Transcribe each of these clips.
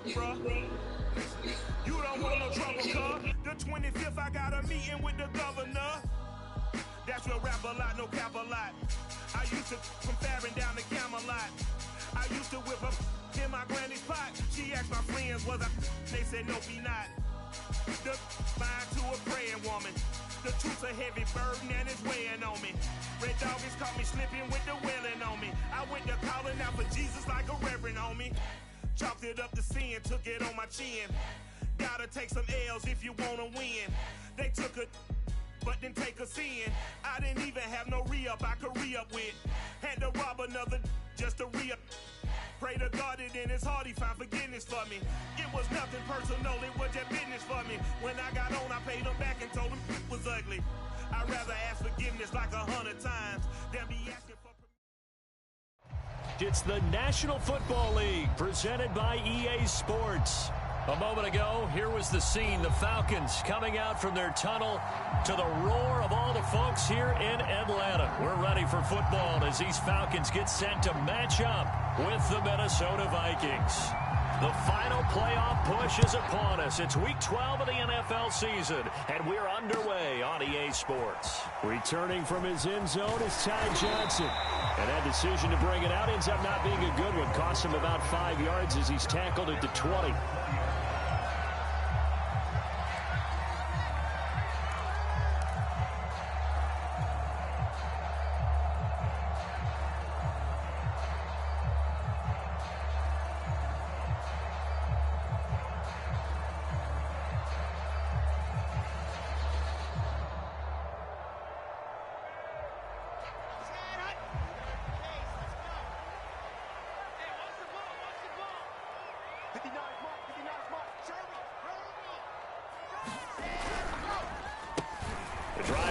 bruh. You don't want no trouble, cuz. The 25th, I got a meeting with the governor. That's real rap a lot, no cap a lot. I used to from Farron down to Camelot. I used to whip up in my granny's pot. She asked my friends, was I? They said, no, be not. The mind to a praying woman. The truth's a heavy burden and it's weighing on me. Red doggies caught me slipping with the wailing on me. I went to calling out for Jesus like a reverend on me. Chalked it up to sin, took it on my chin. Gotta take some L's if you wanna win. They took a but didn't take a sin. I didn't even have no re-up I could re-up with. Had to rob another just to re-up. Pray to God that in his heart he found forgiveness for me. It was nothing personal, it was just business for me. When I got on, I paid him back and told him it was ugly. I'd rather ask forgiveness like 100 times than be asking for. It's the National Football League presented by EA Sports. A moment ago, here was the scene. The Falcons coming out from their tunnel to the roar of all the folks here in Atlanta. We're ready for football as these Falcons get set to match up with the Minnesota Vikings. The final playoff push is upon us. It's Week 12 of the NFL season, and we're underway on EA Sports. Returning from his end zone is Ty Johnson. And that decision to bring it out ends up not being a good one. Cost him about 5 yards as he's tackled at the 20.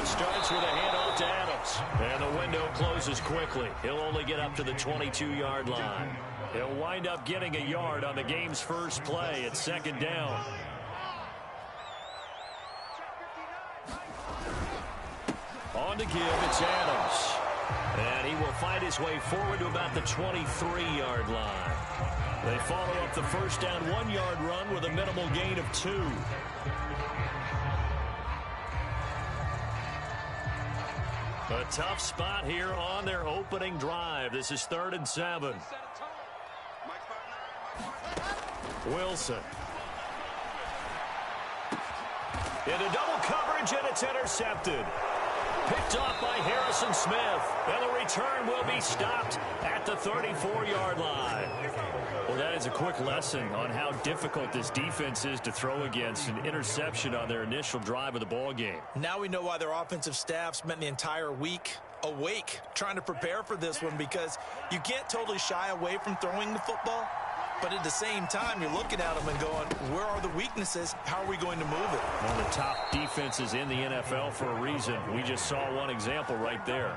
Starts with a handoff to Adams. And the window closes quickly. He'll only get up to the 22-yard line. He'll wind up getting a yard on the game's first play at second down. On to give, it's Adams. And he will find his way forward to about the 23-yard line. They follow up the first down 1-yard run with a minimal gain of 2. A tough spot here on their opening drive. This is 3rd and 7. Wilson. Into double coverage, and it's intercepted. Picked off by Harrison Smith. And the return will be stopped at the 34-yard line. Well, that is a quick lesson on how difficult this defense is to throw against. An interception on their initial drive of the ball game. Now we know why their offensive staff spent the entire week awake trying to prepare for this one, because you can't totally shy away from throwing the football. But at the same time, you're looking at them and going, where are the weaknesses? How are we going to move it? One of the top defenses in the NFL for a reason. We just saw one example right there.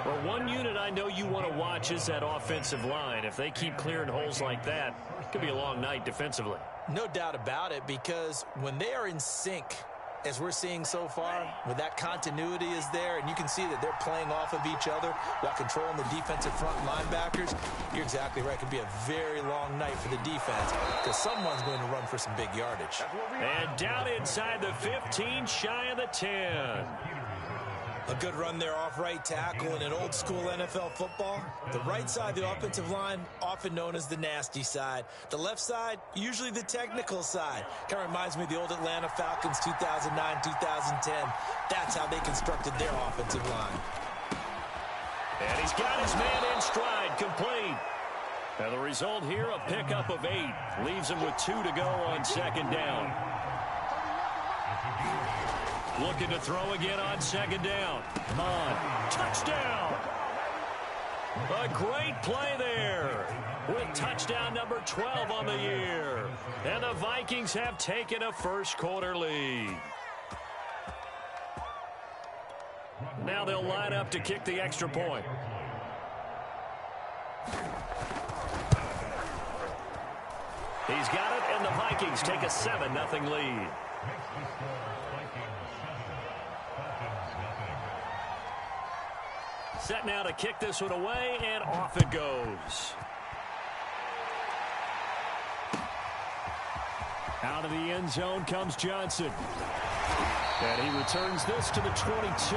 Well, one unit I know you want to watch is that offensive line. If they keep clearing holes like that, it could be a long night defensively. No doubt about it, because when they are in sync, as we're seeing so far, when that continuity is there and you can see that they're playing off of each other while controlling the defensive front linebackers, you're exactly right. It could be a very long night for the defense because someone's going to run for some big yardage. And down inside the 15, shy of the 10. A good run there off right tackle in an old school NFL football. The right side of the offensive line, often known as the nasty side. The left side, usually the technical side. Kind of reminds me of the old Atlanta Falcons 2009-2010. That's how they constructed their offensive line. And he's got his man in stride, complete. And the result here, a pickup of 8. Leaves him with 2 to go on second down. Looking to throw again on second down. Touchdown! A great play there with touchdown number 12 on the year. And the Vikings have taken a first quarter lead. Now they'll line up to kick the extra point. He's got it, and the Vikings take a 7-0 lead. Set now to kick this one away, and off it goes. Out of the end zone comes Johnson. And he returns this to the 22.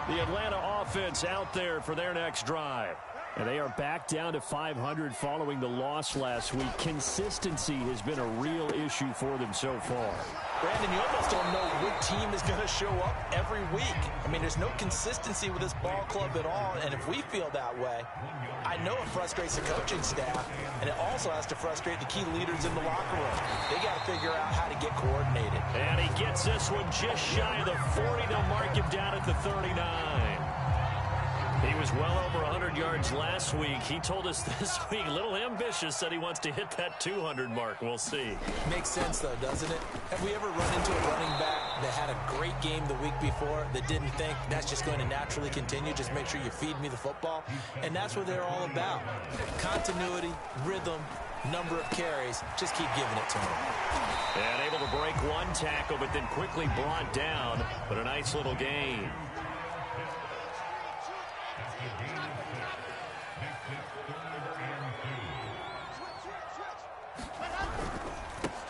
The Atlanta offense out there for their next drive. And they are back down to 500 following the loss last week. Consistency has been a real issue for them so far. Brandon, you almost don't know what team is going to show up every week. I mean, there's no consistency with this ball club at all, and if we feel that way, I know it frustrates the coaching staff, and it also has to frustrate the key leaders in the locker room. They got to figure out how to get coordinated. And he gets this one just shy of the 40. They'll mark him down at the 39. He was well over 100 yards last week. He told us this week, a little ambitious, said he wants to hit that 200 mark. We'll see. Makes sense, though, doesn't it? Have we ever run into a running back that had a great game the week before that didn't think that's just going to naturally continue? Just make sure you feed me the football. And that's what they're all about. Continuity, rhythm, number of carries. Just keep giving it to them. And able to break one tackle, but then quickly brought down. But a nice little gain.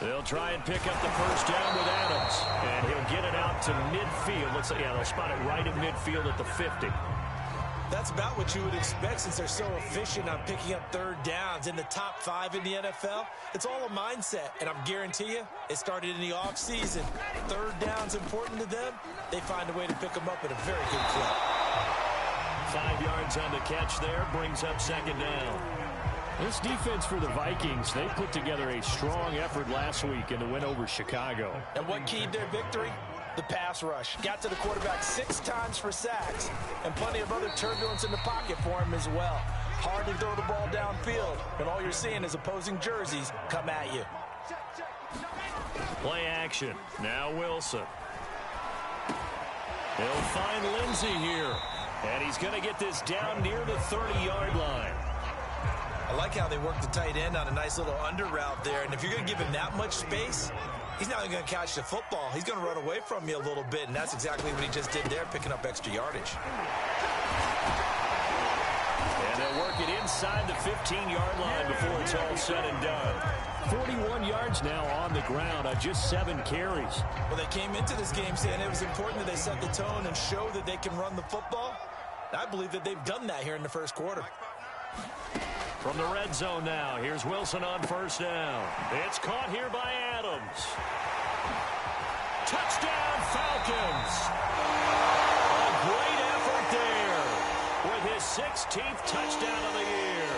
They'll try and pick up the first down with Adams. And he'll get it out to midfield. Looks like, yeah, they'll spot it right at midfield at the 50. That's about what you would expect since they're so efficient on picking up third downs in the top 5 in the NFL. It's all a mindset, and I'm guarantee you, it started in the offseason. Third down's important to them. They find a way to pick them up at a very good clip. 5 yards on the catch there, brings up second down. This defense for the Vikings, they put together a strong effort last week in the win over Chicago. And what keyed their victory? The pass rush. Got to the quarterback 6 times for sacks, and plenty of other turbulence in the pocket for him as well. Hard to throw the ball downfield, but all you're seeing is opposing jerseys come at you. Play action. Now Wilson. He'll find Lindsey here. And he's going to get this down near the 30-yard line. I like how they work the tight end on a nice little under route there. And if you're going to give him that much space, he's not going to catch the football. He's going to run away from you a little bit, and that's exactly what he just did there, picking up extra yardage. And they'll work it inside the 15-yard line before it's all said and done. 41 yards now on the ground on just 7 carries. Well, they came into this game saying it was important that they set the tone and show that they can run the football. I believe that they've done that here in the first quarter. From the red zone now, here's Wilson on first down. It's caught here by Adams. Touchdown, Falcons. A great effort there with his 16th touchdown of the year.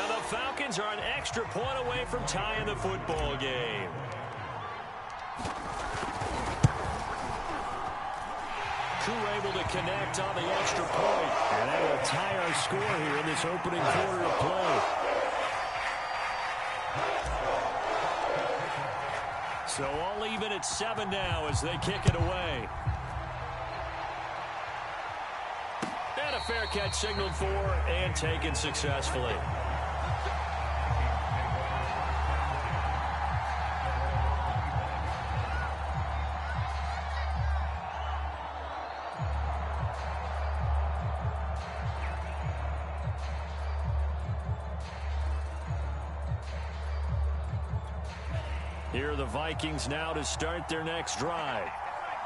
And the Falcons are an extra point away from tying the football game. Crew able to connect on the extra point. And that will tie our score here in this opening quarter of play. So all even at 7 now as they kick it away. And a fair catch signaled for and taken successfully. Here are the Vikings now to start their next drive.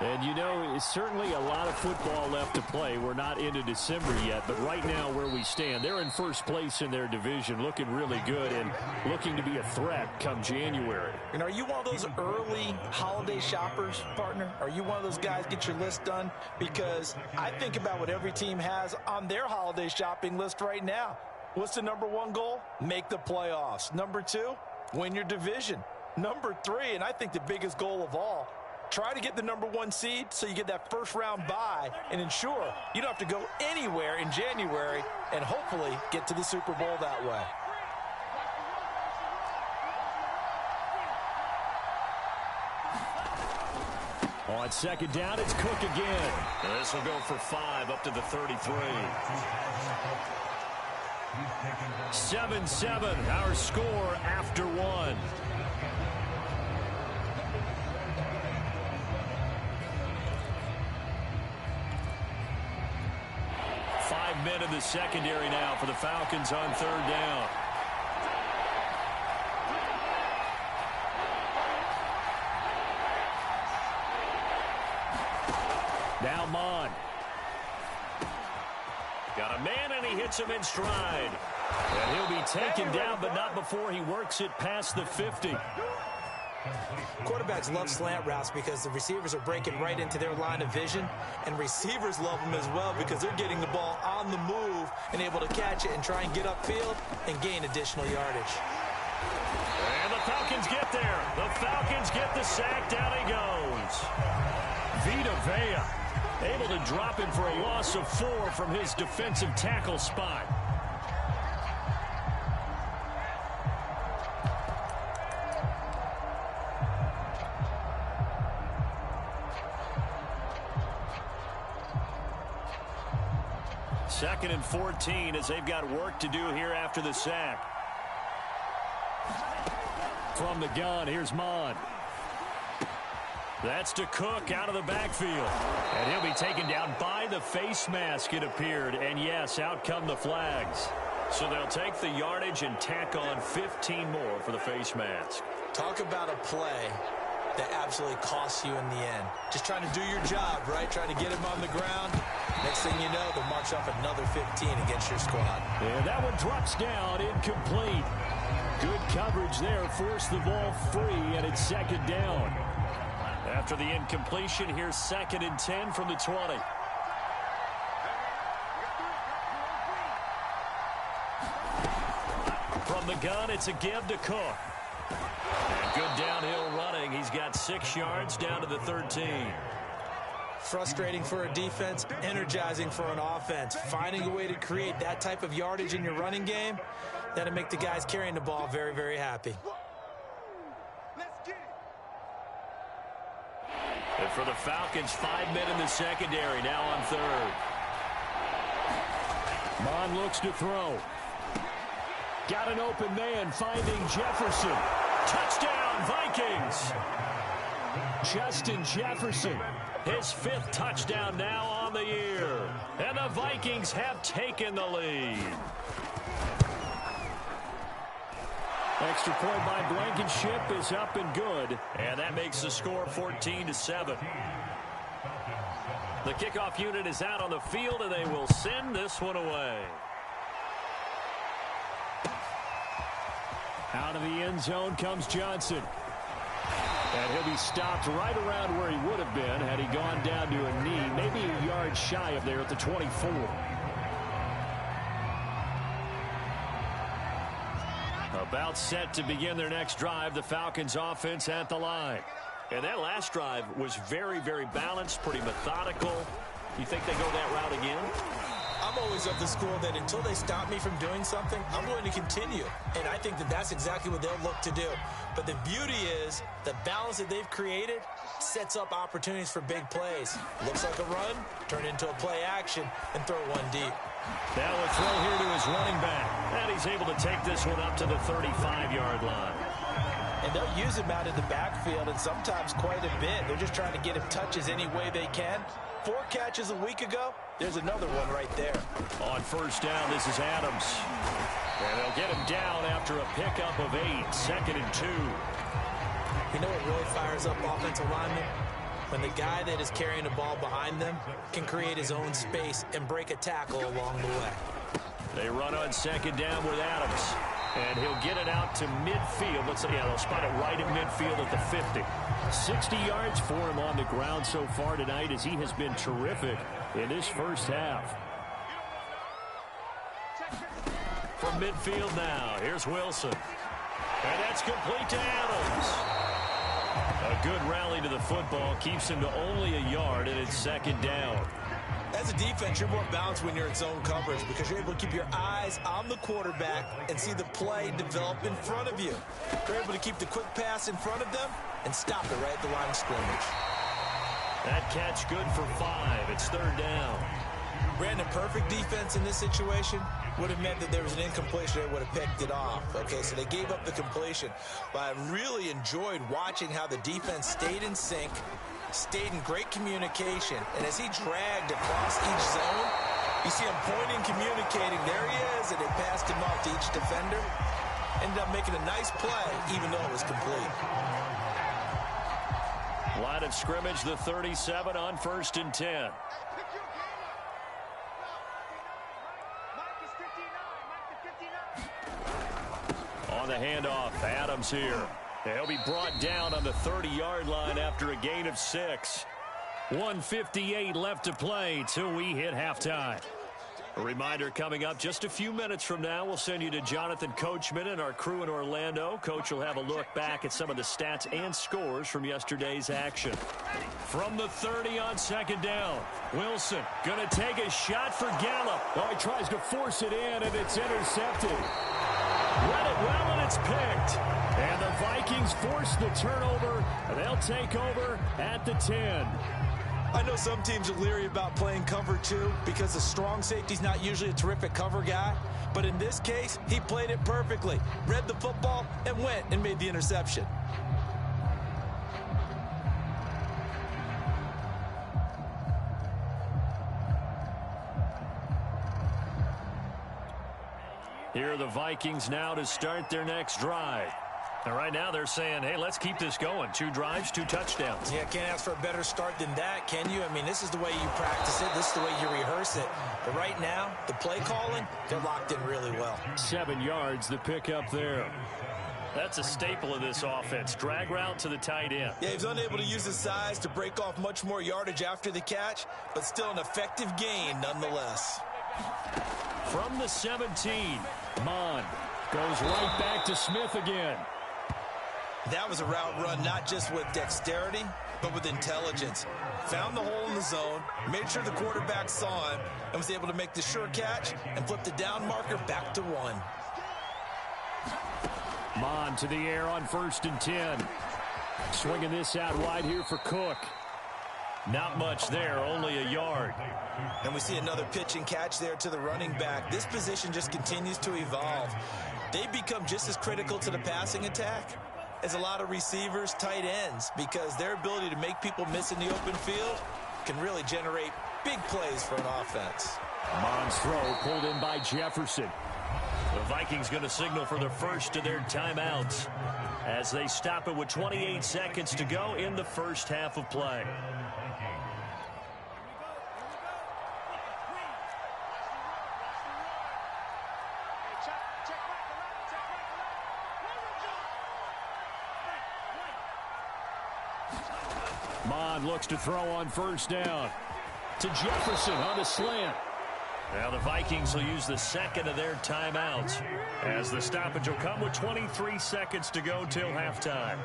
And, you know, it's certainly a lot of football left to play. We're not into December yet, but right now where we stand, they're in first place in their division, looking really good and looking to be a threat come January. And are you one of those early holiday shoppers, partner? Are you one of those guys get your list done? Because I think about what every team has on their holiday shopping list right now. What's the number 1 goal? Make the playoffs. Number 2, win your division. Number 3, and I think the biggest goal of all, try to get the number 1 seed so you get that first round bye and ensure you don't have to go anywhere in January and hopefully get to the Super Bowl that way. On second down, it's Cook again. And this will go for 5 up to the 33. 7-7, our score after 1. men in the secondary now for the Falcons on third down. Now Mon. Got a man, and he hits him in stride. And he'll be taken down, but not before he works it past the 50. Quarterbacks love slant routes because the receivers are breaking right into their line of vision, and receivers love them as well because they're getting the ball on the move and able to catch it and try and get upfield and gain additional yardage. And the Falcons get there. The Falcons get the sack. Down he goes. Vita Vea able to drop him for a loss of 4 from his defensive tackle spot. Second and 14 as they've got work to do here after the sack. From the gun, here's Mon. That's to Cook out of the backfield. And he'll be taken down by the face mask, it appeared. And yes, out come the flags. So they'll take the yardage and tack on 15 more for the face mask. Talk about a play that absolutely costs you in the end. Just trying to do your job, right? Trying to get him on the ground. Next thing you know, they'll march off another 15 against your squad. And that one drops down, incomplete. Good coverage there, forced the ball free, and it's second down. After the incompletion, here's second and 10 from the 20. From the gun, it's a give to Cook. And good downhill running. He's got 6 yards down to the 13. Frustrating for a defense, energizing for an offense. Finding a way to create that type of yardage in your running game, that'll make the guys carrying the ball very, very happy. And for the Falcons, 5 men in the secondary, now on third. Mon looks to throw. Got an open man, finding Jefferson. Touchdown, Vikings! Justin Jefferson, his 5th touchdown now on the year. And the Vikings have taken the lead. Extra point by Blankenship is up and good. And that makes the score 14-7. The kickoff unit is out on the field, and they will send this one away. Out of the end zone comes Johnson. And he'll be stopped right around where he would have been had he gone down to a knee, maybe a yard shy of there at the 24. About set to begin their next drive, the Falcons offense at the line. And that last drive was very, very balanced, pretty methodical. You think they go that route again? I'm always of the school that until they stop me from doing something, I'm going to continue. And I think that that's exactly what they'll look to do. But the beauty is the balance that they've created sets up opportunities for big plays. Looks like a run, turn it into a play action, and throw one deep. Now a throw here to his running back. And he's able to take this one up to the 35-yard line. And they'll use him out in the backfield, and sometimes quite a bit. They're just trying to get him touches any way they can. 4 catches a week ago. There's another one right there. On first down, this is Adams. And they'll get him down after a pickup of 8. Second and 2. You know what really fires up offensive linemen? When the guy that is carrying the ball behind them can create his own space and break a tackle along the way. They run on second down with Adams. And he'll get it out to midfield. They'll spot it right at midfield at the 50. 60 yards for him on the ground so far tonight as he has been terrific in this first half. From midfield now, here's Wilson. And that's complete to Adams. A good rally to the football keeps him to only a yard, and it's second down. As a defense, you're more balanced when you're in zone coverage because you're able to keep your eyes on the quarterback and see the play develop in front of you. You're able to keep the quick pass in front of them and stop it right at the line of scrimmage. That catch good for 5. It's third down. Brandon, perfect defense in this situation would have meant that there was an incompletion. They would have picked it off. Okay, so they gave up the completion. But I really enjoyed watching how the defense stayed in sync, stayed in great communication, and as he dragged across each zone, You see him pointing, communicating. There he is, and they passed him off to each defender. Ended up making a nice play, even though it was complete. Line of scrimmage, the 37 on 1st and 10. On the handoff, Adams here. He'll be brought down on the 30-yard line after a gain of 6. 1:58 left to play till we hit halftime. A reminder coming up just a few minutes from now. We'll send you to Jonathan Coachman and our crew in Orlando. Coach will have a look back at some of the stats and scores from yesterday's action. From the 30 on 2nd down, Wilson going to take a shot for Gallup. Oh, he tries to force it in, and it's intercepted. Read it well, and it's picked. And the Vikings force the turnover. They'll take over at the 10. I know some teams are leery about playing cover 2 because the strong safety's not usually a terrific cover guy. But in this case, he played it perfectly. Read the football and went and made the interception. Here are the Vikings now to start their next drive. And right now they're saying, hey, let's keep this going. 2 drives, 2 touchdowns. Yeah, can't ask for a better start than that, can you? I mean, this is the way you practice it. This is the way you rehearse it. But right now, the play calling, they're locked in really well. 7 yards, the pickup there. That's a staple of this offense. Drag route to the tight end. Yeah, he's unable to use his size to break off much more yardage after the catch, but still an effective gain nonetheless. From the 17, Mon goes right back to Smith again. That was a route run not just with dexterity, but with intelligence. Found the hole in the zone, made sure the quarterback saw him, and was able to make the sure catch and flip the down marker back to 1. Mon to the air on 1st and 10. Swinging this out wide here for Cook. Not much there, only a yard. And we see another pitch and catch there to the running back. This position just continues to evolve. They become just as critical to the passing attack as a lot of receivers, tight ends, because their ability to make people miss in the open field can really generate big plays for an offense. Mon's throw pulled in by Jefferson. The Vikings going to signal for the first of their timeouts as they stop it with 28 seconds to go in the first half of play. Mon looks to throw on 1st down to Jefferson on the slant. Now the Vikings will use the second of their timeouts as the stoppage will come with 23 seconds to go till halftime.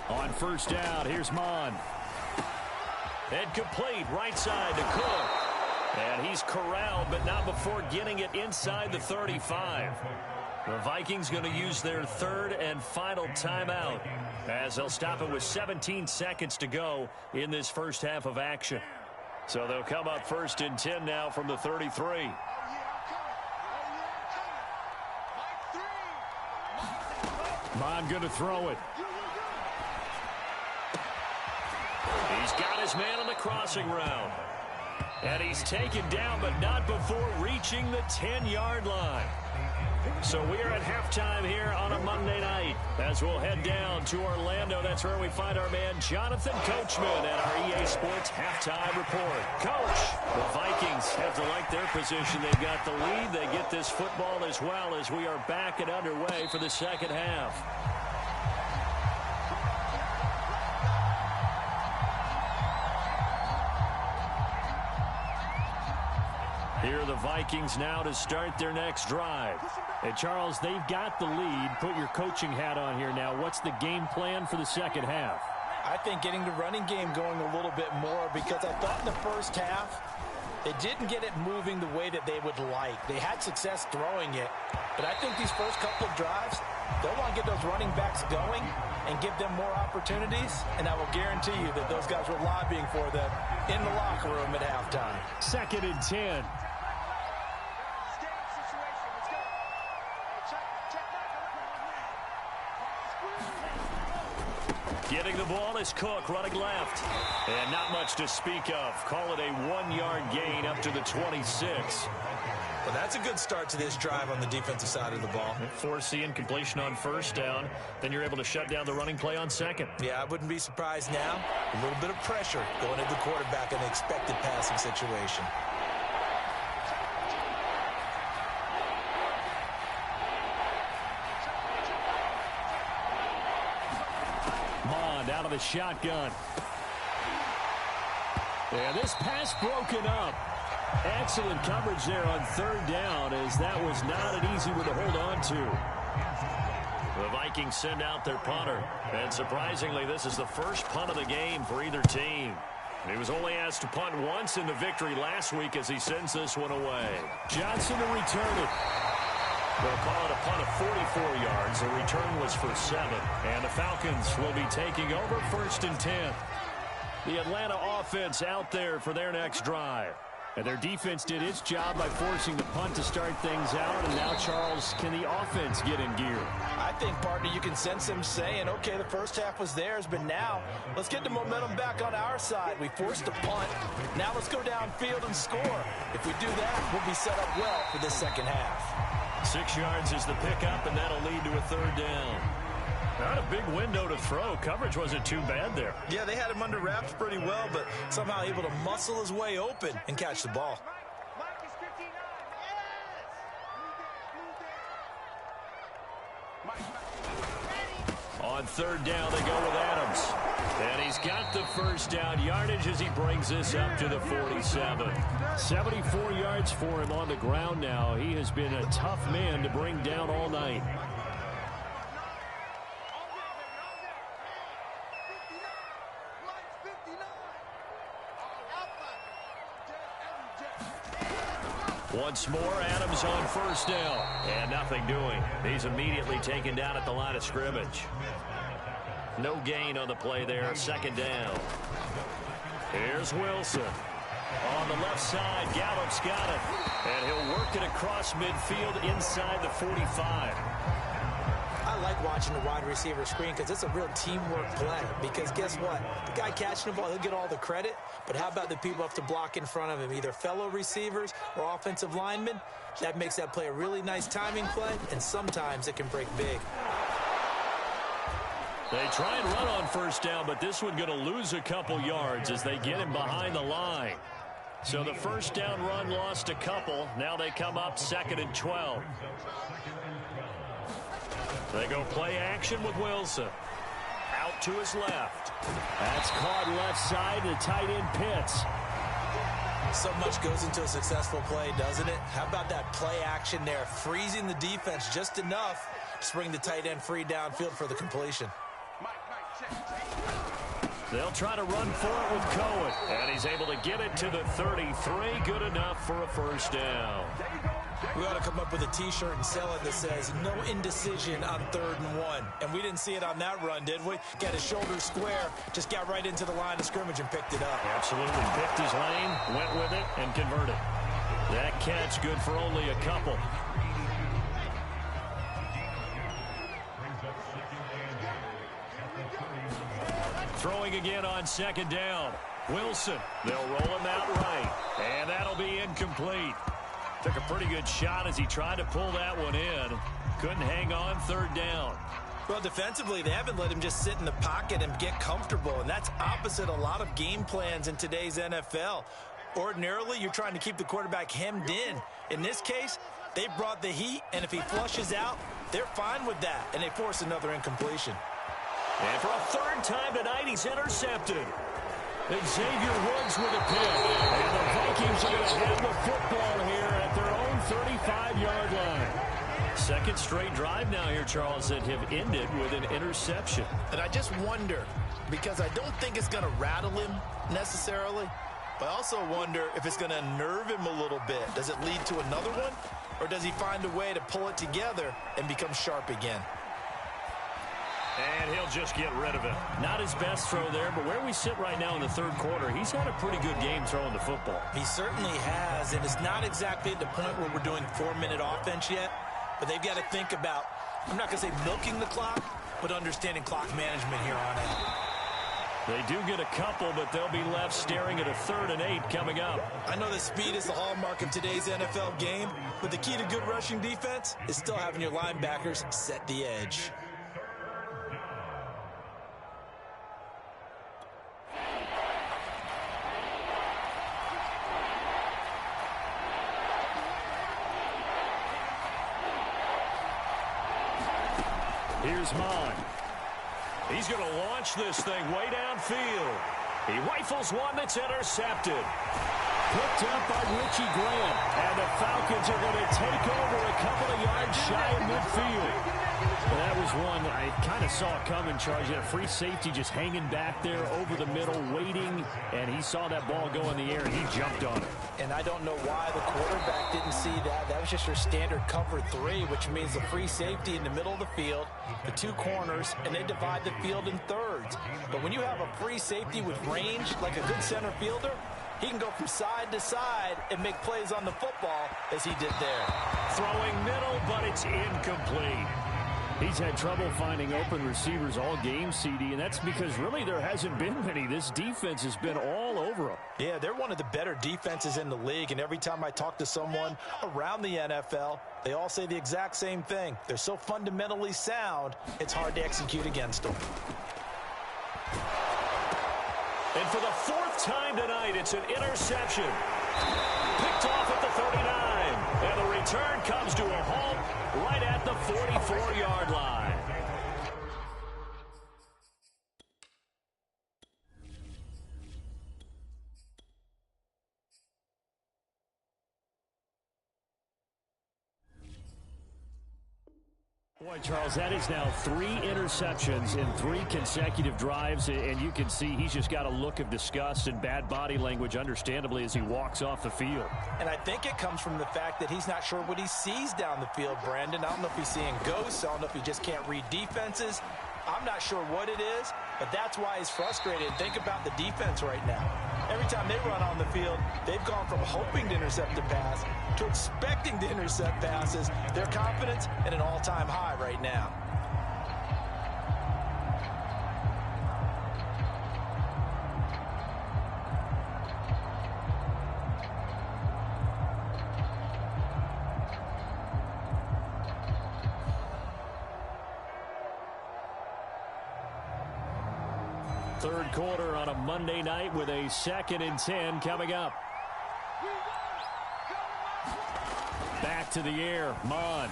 On 1st down, here's Mon. And complete right side to Cook. And he's corralled, but not before getting it inside the 35. The Vikings going to use their 3rd and final timeout as they'll stop it with 17 seconds to go in this first half of action. So they'll come up 1st and 10 now from the 33. Mon going to throw it. He's got his man on the crossing route. And he's taken down, but not before reaching the 10-yard line. So we're at halftime here on a Monday night as we'll head down to Orlando. That's where we find our man Jonathan Coachman at our EA Sports Halftime Report. Coach, the Vikings have to like their position. They've got the lead. They get this football as well as we are back and underway for the second half. Here are the Vikings now to start their next drive. Hey, Charles, they've got the lead. Put your coaching hat on here now. What's the game plan for the second half? I think getting the running game going a little bit more, because I thought in the first half they didn't get it moving the way that they would like. They had success throwing it, but I think these first couple of drives, they'll want to get those running backs going and give them more opportunities, and I will guarantee you that those guys were lobbying for them in the locker room at halftime. 2nd and 10. Getting the ball is Cook running left. And not much to speak of. Call it a 1-yard gain up to the 26. Well, that's a good start to this drive on the defensive side of the ball. Force the incompletion on 1st down. Then you're able to shut down the running play on 2nd. Yeah, I wouldn't be surprised now. A little bit of pressure going into the quarterback in an expected passing situation. Mond out of the shotgun. And this pass broken up. Excellent coverage there on 3rd down, as that was not an easy one to hold on to. The Vikings send out their punter. And surprisingly, this is the first punt of the game for either team. He was only asked to punt once in the victory last week as he sends this one away. Johnson to return it. They'll call it a punt of 44 yards. The return was for 7. And the Falcons will be taking over 1st and 10. The Atlanta offense out there for their next drive. And their defense did its job by forcing the punt to start things out. And now, Charles, can the offense get in gear? I think, partner, you can sense them saying, okay, the first half was theirs, but now let's get the momentum back on our side. We forced a punt. Now let's go downfield and score. If we do that, we'll be set up well for this second half. 6 yards is the pickup, and that'll lead to a 3rd down. Not a big window to throw. Coverage wasn't too bad there. Yeah, they had him under wraps pretty well, but somehow able to muscle his way open and catch the ball. On 3rd down, they go with Adams. And he's got the 1st down yardage as he brings this up to the 47. 74 yards for him on the ground now. He has been a tough man to bring down all night. Once more, Adams on 1st down. And nothing doing. He's immediately taken down at the line of scrimmage. No gain on the play there. 2nd down. Here's Wilson. On the left side, Gallup's got it. And he'll work it across midfield inside the 45. I like watching the wide receiver screen because it's a real teamwork play. Because guess what? The guy catching the ball, he'll get all the credit. But how about the people who have to block in front of him, either fellow receivers or offensive linemen? That makes that play a really nice timing play, and sometimes it can break big. They try and run on 1st down, but this one going to lose a couple yards as they get him behind the line. So the 1st down run lost a couple. Now they come up 2nd and 12. They go play action with Wilson. Out to his left. That's caught left side to tight end Pitts. So much goes into a successful play, doesn't it? How about that play action there, freezing the defense just enough to bring the tight end free downfield for the completion. They'll try to run for it with Cohen. And he's able to get it to the 33. Good enough for a 1st down. We ought to come up with a T-shirt and sell it that says, no indecision on 3rd and 1. And we didn't see it on that run, did we? Got his shoulders square, just got right into the line of scrimmage and picked it up. Absolutely. Picked his lane, went with it, and converted. That catch good for only a couple. Throwing again on 2nd down. Wilson. They'll roll him out right. And that'll be incomplete. Took a pretty good shot as he tried to pull that one in. Couldn't hang on 3rd down. Well, defensively, they haven't let him just sit in the pocket and get comfortable, and that's opposite a lot of game plans in today's NFL. Ordinarily, you're trying to keep the quarterback hemmed in. In this case, they brought the heat, and if he flushes out, they're fine with that, and they force another incompletion. And for a 3rd time tonight, he's intercepted. Xavier Woods with a pick. And the Vikings are going to have the football here at their own 35-yard line. 2nd straight drive now here, Charles, that have ended with an interception. And I just wonder, because I don't think it's going to rattle him necessarily, but I also wonder if it's going to nerve him a little bit. Does it lead to another one, or does he find a way to pull it together and become sharp again? And he'll just get rid of it. Not his best throw there, but where we sit right now in the third quarter, he's had a pretty good game throwing the football. He certainly has, and it's not exactly at the point where we're doing 4-minute offense yet, but they've got to think about, I'm not going to say milking the clock, but understanding clock management here on out. They do get a couple, but they'll be left staring at a 3rd and 8 coming up. I know that speed is the hallmark of today's NFL game, but the key to good rushing defense is still having your linebackers set the edge. Here's Mine. He's going to launch this thing way downfield. He rifles one that's intercepted. Picked up by Richie Graham. And the Falcons are going to take over a couple of yards shy of midfield. Well, that was one I kind of saw coming, Charles. You had a free safety just hanging back there over the middle, waiting, and he saw that ball go in the air, and he jumped on it. And I don't know why the quarterback didn't see that. That was just your standard cover 3, which means the free safety in the middle of the field, the 2 corners, and they divide the field in thirds. But when you have a free safety with range, like a good center fielder, he can go from side to side and make plays on the football as he did there. Throwing middle, but it's incomplete. He's had trouble finding open receivers all game, CD, and that's because really there hasn't been many. This defense has been all over him. Yeah, they're one of the better defenses in the league, and every time I talk to someone around the NFL, they all say the exact same thing. They're so fundamentally sound, it's hard to execute against them. And for the 4th time tonight, it's an interception. Picked off at the 39. And the return comes to a halt right at the 44-yard line. Boy, Charles, that is now 3 interceptions in 3 consecutive drives, and you can see he's just got a look of disgust and bad body language, understandably, as he walks off the field. And I think it comes from the fact that he's not sure what he sees down the field, Brandon. I don't know if he's seeing ghosts. I don't know if he just can't read defenses. I'm not sure what it is, but that's why he's frustrated. And think about the defense right now. Every time they run on the field, they've gone from hoping to intercept a pass to expecting to intercept passes. Their confidence at an all-time high right now. Third quarter on a Monday night with a 2nd and 10 coming up. Back to the air, Mond.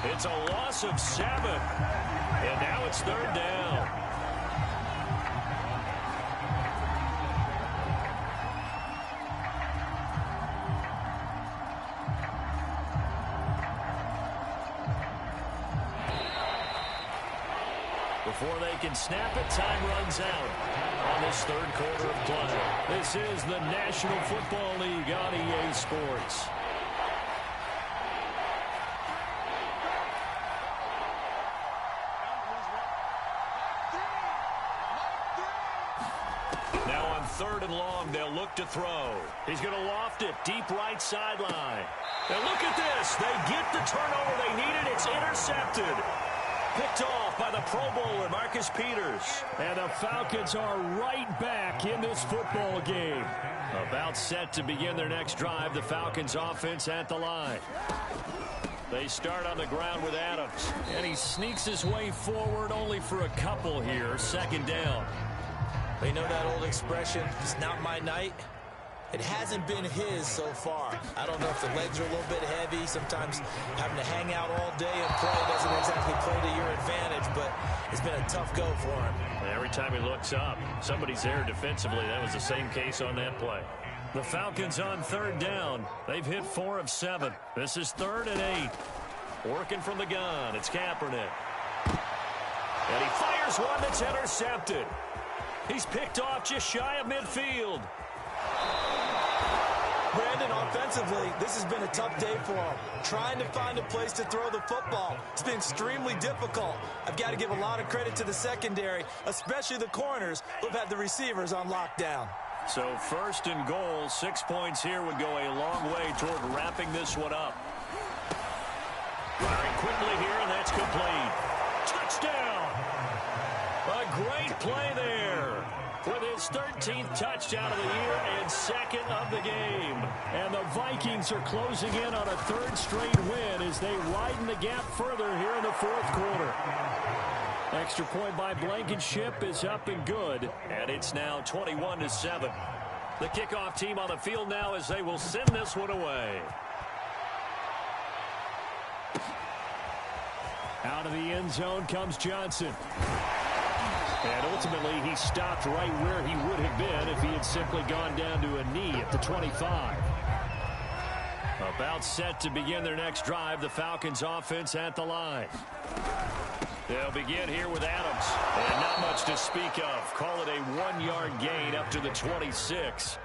It's a loss of 7. And now it's 3rd down. Before they can snap it, time runs out on this 3rd quarter of play. This is the National Football League on EA Sports. Now on 3rd and long, they'll look to throw. He's going to loft it deep right sideline. And look at this. They get the turnover they needed. It's intercepted. Picked off by the Pro Bowler, Marcus Peters. And the Falcons are right back in this football game. About set to begin their next drive, the Falcons offense at the line. They start on the ground with Adams. And he sneaks his way forward only for a couple here. 2nd down. You know that old expression, it's not my night? It hasn't been his so far. I don't know if the legs are a little bit heavy. Sometimes having to hang out all day and play doesn't exactly play to your advantage, but it's been a tough go for him. Every time he looks up, somebody's there defensively. That was the same case on that play. The Falcons on 3rd down. They've hit 4 of 7. This is 3rd and 8. Working from the gun. It's Kaepernick. And he fires one that's intercepted. He's picked off just shy of midfield. Brandon, offensively, this has been a tough day for him. Trying to find a place to throw the football. It's been extremely difficult. I've got to give a lot of credit to the secondary, especially the corners who've had the receivers on lockdown. So 1st and goal, 6 points here would go a long way toward wrapping this one up. Firing quickly here, and that's complete. Touchdown! A great play there with his 13th touchdown of the year and 2nd of the game. And the Vikings are closing in on a 3rd straight win as they widen the gap further here in the 4th quarter. Extra point by Blankenship is up and good, and it's now 21-7. The kickoff team on the field now as they will send this one away. Out of the end zone comes Johnson. And ultimately, he stopped right where he would have been if he had simply gone down to a knee at the 25. About set to begin their next drive, the Falcons offense at the line. They'll begin here with Adams. And not much to speak of. Call it a 1-yard gain up to the 26.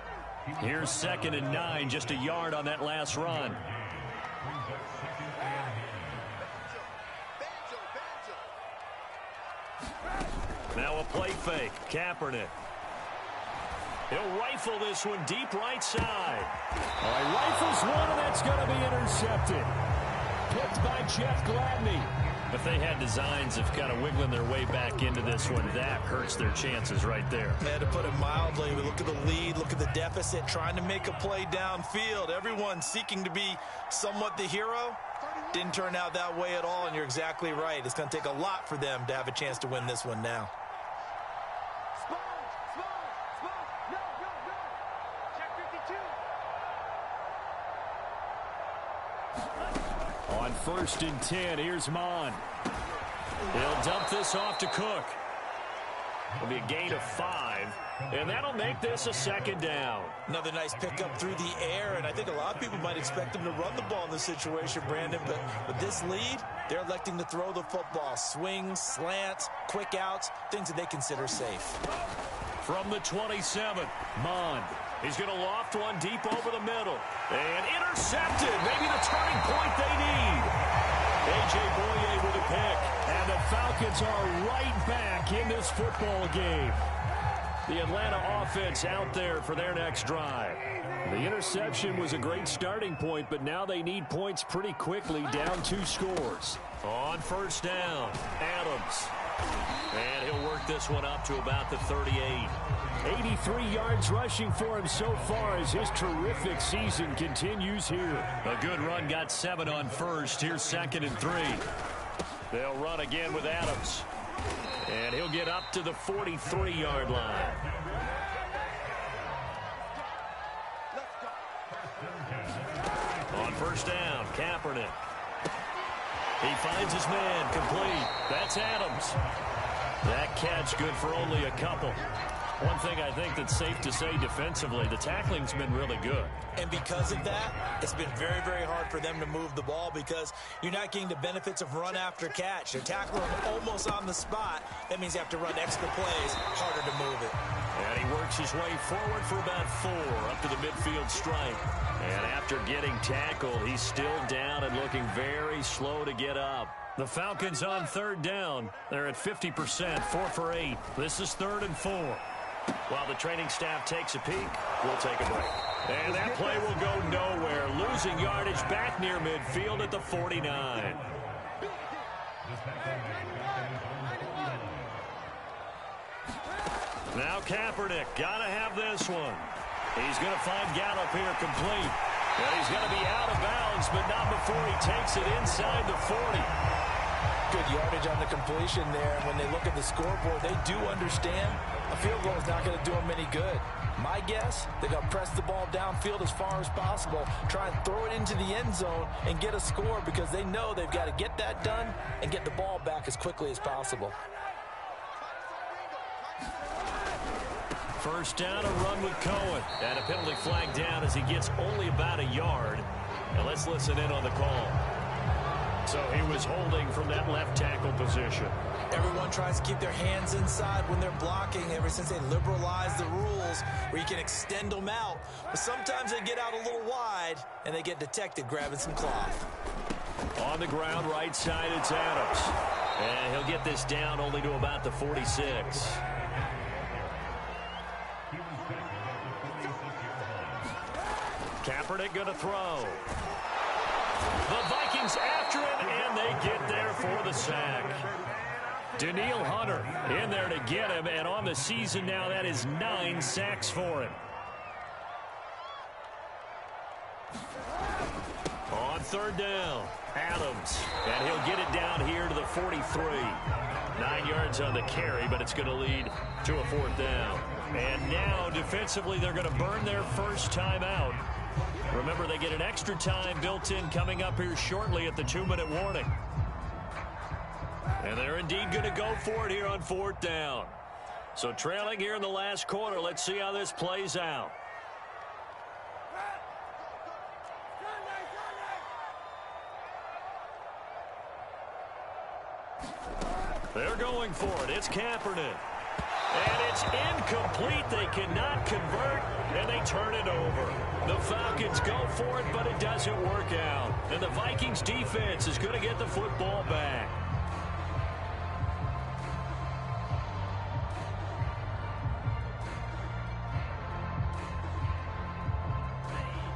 Here's 2nd and 9, just a yard on that last run. Now a play fake. Kaepernick. He'll rifle this one deep right side. He rifles one, and that's going to be intercepted. Picked by Jeff Gladney. If they had designs of kind of wiggling their way back into this one, that hurts their chances right there. Yeah, to put it mildly, we look at the lead, look at the deficit, trying to make a play downfield. Everyone seeking to be somewhat the hero. Didn't turn out that way at all, and you're exactly right. It's going to take a lot for them to have a chance to win this one now. On 1st and 10, here's Mon. He'll dump this off to Cook. It'll be a gain of 5, and that'll make this a 2nd down. Another nice pickup through the air, and I think a lot of people might expect them to run the ball in this situation, Brandon, but with this lead, they're electing to throw the football. Swings, slants, quick outs, things that they consider safe. From the 27, Mon. He's going to loft one deep over the middle. And intercepted. Maybe the turning point they need. A.J. Boye with a pick. And the Falcons are right back in this football game. The Atlanta offense out there for their next drive. The interception was a great starting point, but now they need points pretty quickly, down 2 scores. On 1st down, Adams. And he'll work this one up to about the 38. 83 yards rushing for him so far as his terrific season continues here. A good run, got 7 on 1st. Here's 2nd and 3. They'll run again with Adams. And he'll get up to the 43-yard line. On 1st down, Kaepernick. He finds his man, complete. That's Adams. That catch good for only a couple. One thing I think that's safe to say defensively, the tackling's been really good. And because of that, it's been very, very hard for them to move the ball because you're not getting the benefits of run after catch. They're tackling almost on the spot. That means you have to run extra plays, harder to move it. And he works his way forward for about 4 up to the midfield stripe. And after getting tackled, he's still down and looking very slow to get up. The Falcons on 3rd down. They're at 50%, 4 for 8. This is 3rd and 4. While the training staff takes a peek, we'll take a break. And that play will go nowhere. Losing yardage back near midfield at the 49. Now Kaepernick, gotta have this one. He's gonna find Gallup here complete. And he's gonna be out of bounds, but not before he takes it inside the 40. Good yardage on the completion there. When they look at the scoreboard, they do understand a field goal is not going to do them any good. My guess, they're going to press the ball downfield as far as possible, try and throw it into the end zone and get a score because they know they've got to get that done and get the ball back as quickly as possible. 1st down, a run with Cohen. And a penalty flag down as he gets only about a yard. Now let's listen in on the call. So he was holding from that left tackle position. Everyone tries to keep their hands inside when they're blocking. Ever since they liberalized the rules, angles where you can extend them out. But sometimes they get out a little wide, and they get detected grabbing some cloth. On the ground, right side, it's Adams. And he'll get this down only to about the 46. Kaepernick going to throw. The Vikings after him, and they get there for the sack. Danielle Hunter in there to get him, and on the season now, that is 9 sacks for him. On third down, Adams, and he'll get it down here to the 43. 9 yards on the carry, but it's going to lead to a 4th down. And now, defensively, they're going to burn their first time out. Remember, they get an extra time built in coming up here shortly at the 2-minute warning. And they're indeed going to go for it here on 4th down. So trailing here in the last quarter, let's see how this plays out. They're going for it. It's Kaepernick. And it's incomplete. They cannot convert, and they turn it over. The Falcons go for it, but it doesn't work out. And the Vikings defense is going to get the football back.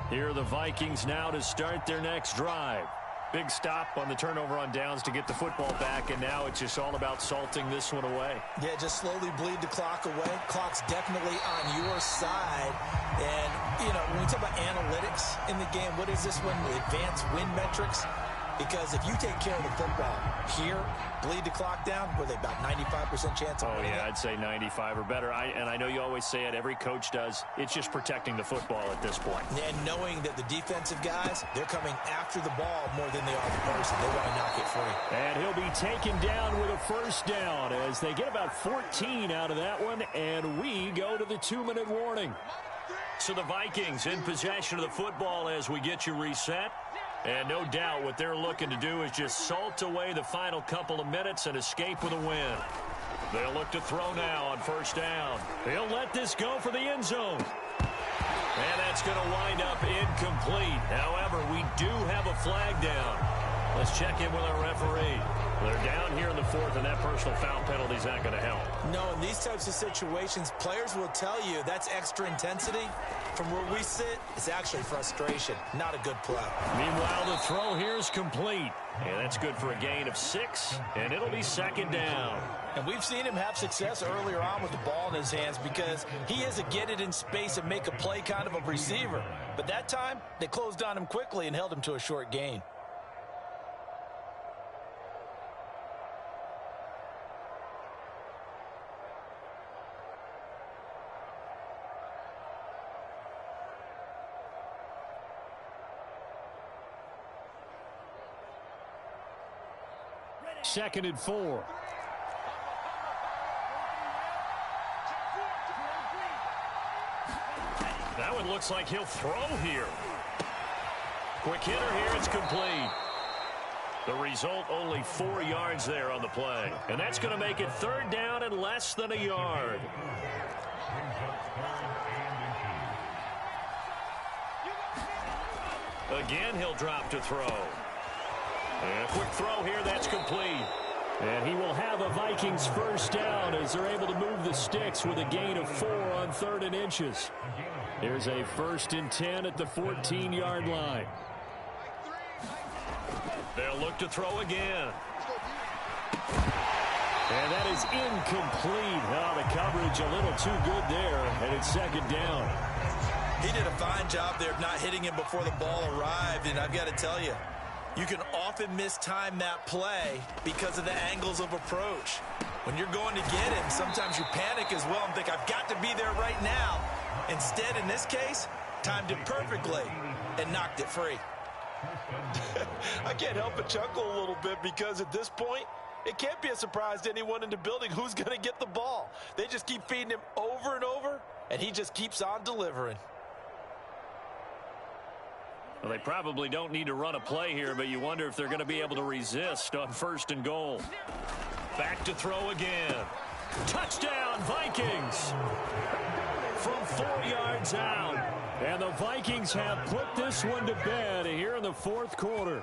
Here are the Vikings now to start their next drive. Big stop on the turnover on downs to get the football back, and now it's just all about salting this one away. Yeah, just slowly bleed the clock away. Clock's definitely on your side. And, you know, when we talk about analytics in the game, what is this one? Advanced win metrics? Because if you take care of the football here, bleed the clock down, were they about 95% chance of winning? Oh, yeah, I'd say 95 or better. And I know you always say it, every coach does. It's just protecting the football at this point. And knowing that the defensive guys, they're coming after the ball more than they are the person. They want to knock it free. And he'll be taken down with a first down as they get about 14 out of that one, and we go to the 2-minute warning. So the Vikings in possession of the football as we get you reset. And no doubt what they're looking to do is just salt away the final couple of minutes and escape with a win. They'll look to throw now on first down. He'll let this go for the end zone. And that's going to wind up incomplete. However, we do have a flag down. Let's check in with our referee. They're down here in the 4th, and that personal foul penalty is not going to help. No, in these types of situations, players will tell you that's extra intensity. From where we sit, it's actually frustration, not a good play. Meanwhile, the throw here is complete. And that's good for a gain of 6, and it'll be 2nd down. And we've seen him have success earlier on with the ball in his hands because he is a get it in space and make a play kind of a receiver. But that time, they closed on him quickly and held him to a short gain. Second and 4. That one looks like he'll throw here. Quick hitter here, it's complete. The result, only 4 yards there on the play. And that's going to make it 3rd down and less than a yard. Again, he'll drop to throw. And a quick throw here, that's complete. And he will have a Vikings first down as they're able to move the sticks with a gain of 4 on 3rd and inches. Here's a 1st and 10 at the 14-yard line. They'll look to throw again. And that is incomplete. Oh, the coverage a little too good there, and it's 2nd down. He did a fine job there of not hitting him before the ball arrived, and I've got to tell you, you can often mistime that play because of the angles of approach. When you're going to get him, sometimes you panic as well and think, I've got to be there right now. Instead, in this case, timed it perfectly and knocked it free. I can't help but chuckle a little bit because at this point, it can't be a surprise to anyone in the building who's going to get the ball. They just keep feeding him over and over, and he just keeps on delivering. Well, they probably don't need to run a play here, but you wonder if they're going to be able to resist on 1st and goal. Back to throw again. Touchdown, Vikings! from 4 yards out. And the Vikings have put this one to bed here in the fourth quarter.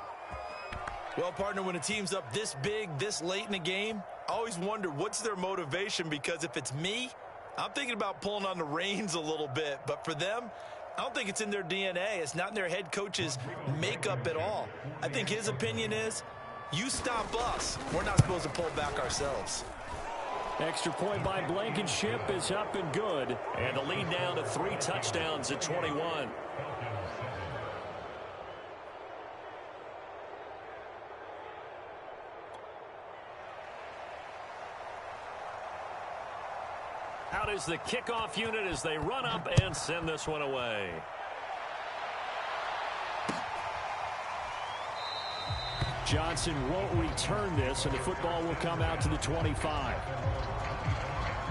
Well, partner, when a team's up this big, this late in the game, I always wonder what's their motivation, because if it's me, I'm thinking about pulling on the reins a little bit. But for them, I don't think it's in their DNA. It's not in their head coach's makeup at all. I think his opinion is, you stop us. We're not supposed to pull back ourselves. Extra point by Blankenship is up and good. And the lead down to 3 touchdowns at 21. Out is the kickoff unit as they run up and send this one away. Johnson won't return this, and the football will come out to the 25.